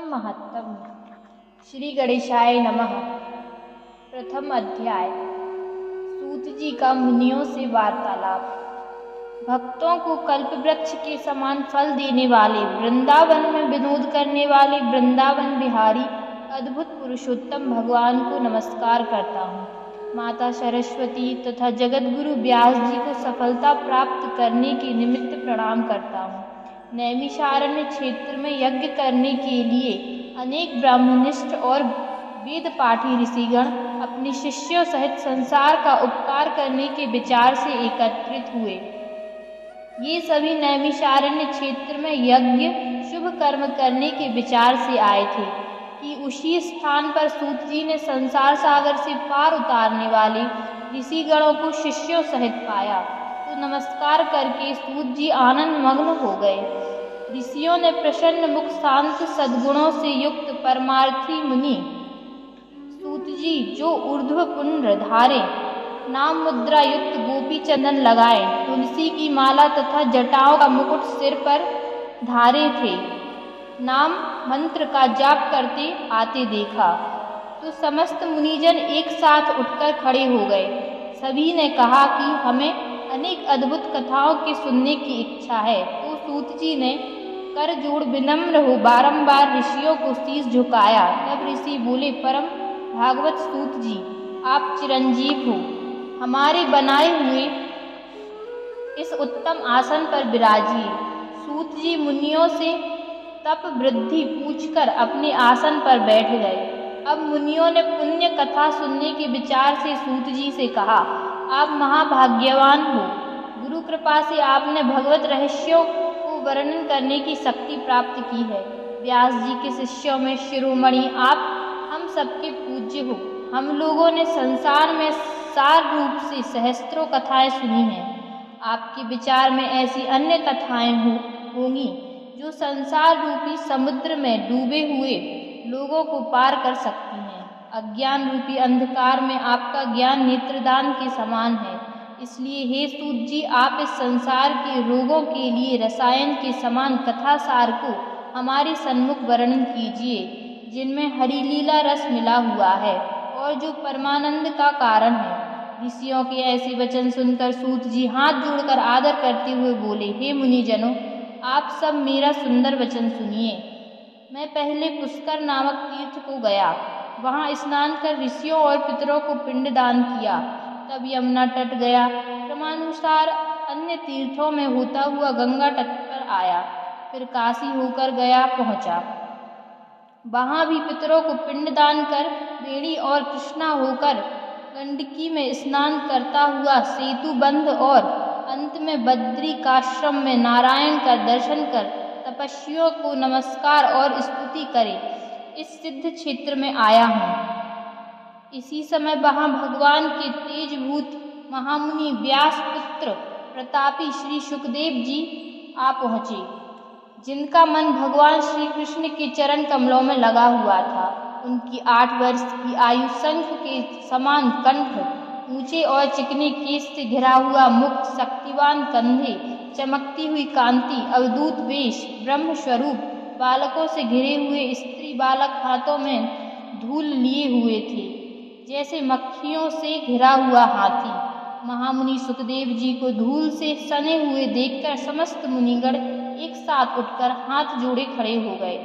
उत्तम महत्तम। श्री गणेशाय नमः। प्रथम अध्याय। सूत जी का मुनियों से वार्तालाप। भक्तों को कल्प वृक्ष के समान फल देने वाले, वृंदावन में विनोद करने वाले वृंदावन बिहारी अद्भुत पुरुषोत्तम भगवान को नमस्कार करता हूँ। माता सरस्वती तथा जगतगुरु व्यास जी को सफलता प्राप्त करने के निमित्त प्रणाम करता हूँ। नैमिषारण्य क्षेत्र में यज्ञ करने के लिए अनेक ब्राह्मनिष्ठ और वेद पाठी ऋषिगण अपने शिष्यों सहित संसार का उपकार करने के विचार से एकत्रित हुए। ये सभी नैमिषारण्य क्षेत्र में यज्ञ शुभ कर्म करने के विचार से आए थे कि उसी स्थान पर सूत जी ने संसार सागर से पार उतारने वाले ऋषिगणों को शिष्यों सहित पाया, तो नमस्कार करके सूत जी आनंद मग्न हो गए। ऋषियों ने प्रसन्न मुख शांत सद्गुणों से युक्त परमार्थी मुनि सूत जी, जो ऊर्ध्व पुंड्र धारे, नाम मुद्रा युक्त गोपी चंदन लगाए, तुलसी की माला तथा जटाओं का मुकुट सिर पर धारे थे, नाम मंत्र का जाप करते आते देखा, तो समस्त मुनिजन एक साथ उठकर खड़े हो गए। सभी ने कहा कि हमें अनेक अद्भुत कथाओं के सुनने की इच्छा है। तो सूत जी ने कर जोड़ विनम्र हो बारंबार ऋषियों को शीश झुकाया। तब ऋषि बोले, परम भागवत सूत जी, आप चिरंजीव हो, हमारे बनाए हुए इस उत्तम आसन पर विराजिए। सूत जी मुनियों से तप वृद्धि पूछकर अपने आसन पर बैठ गए। अब मुनियों ने पुण्य कथा सुनने के विचार से सूत जी से कहा, आप महाभाग्यवान हो, गुरु कृपा से आपने भगवत रहस्यों को वर्णन करने की शक्ति प्राप्त की है। व्यास जी के शिष्यों में शिरोमणि आप हम सबके पूज्य हो। हम लोगों ने संसार में सार रूप से सहस्त्रों कथाएं सुनी हैं। आपके विचार में ऐसी अन्य कथाएं होंगी जो संसार रूपी समुद्र में डूबे हुए लोगों को पार कर सकती हैं। अज्ञान रूपी अंधकार में आपका ज्ञान नेत्रदान के समान है। इसलिए हे सूत जी, आप इस संसार के रोगों के लिए रसायन के समान कथा सार को हमारे सन्मुख वर्णन कीजिए, जिनमें हरि लीला रस मिला हुआ है और जो परमानंद का कारण है। ऋषियों के ऐसे वचन सुनकर सूत जी हाथ जोड़कर आदर करते हुए बोले, हे मुनिजनों, आप सब मेरा सुंदर वचन सुनिए। मैं पहले पुष्कर नामक तीर्थ को गया, वहाँ स्नान कर ऋषियों और पितरों को पिंडदान किया। तब यमुना तट गया, क्रमानुसार अन्य तीर्थों में होता हुआ गंगा तट पर आया, फिर काशी होकर गया पहुँचा। वहाँ भी पितरों को पिंडदान कर बेड़ी और कृष्णा होकर गंडकी में स्नान करता हुआ सेतुबंध और अंत में बद्रिकाश्रम में नारायण का दर्शन कर तपस्वियों को नमस्कार और स्तुति करे इस सिद्ध क्षेत्र में आया हूँ। इसी समय वहाँ भगवान के तेजभूत महामुनि व्यास पुत्र प्रतापी श्री सुखदेव जी आ पहुँचे, जिनका मन भगवान श्री कृष्ण के चरण कमलों में लगा हुआ था। उनकी 8 वर्ष की आयु, शंख के समान कंठ, ऊंचे और चिकने केश से घिरा हुआ मुख, शक्तिवान कंधे, चमकती हुई कांति, अवधूत वेश, ब्रह्म स्वरूप, बालकों से घिरे हुए स्त्री बालक हाथों में धूल लिए हुए थे, जैसे मक्खियों से घिरा हुआ हाथी। महामुनि सुखदेव जी को धूल से सने हुए देखकर समस्त मुनिगण एक साथ उठकर हाथ जोड़े खड़े हो गए।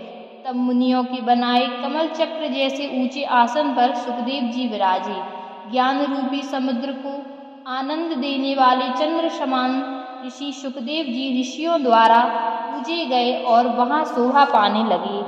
तब मुनियों के बनाए कमल चक्र जैसे ऊंचे आसन पर सुखदेव जी विराजे। ज्ञान रूपी समुद्र को आनंद देने वाले चंद्र समान ऋषि सुखदेव जी ऋषियों द्वारा पूजे गए और वहां शोभा पाने लगे।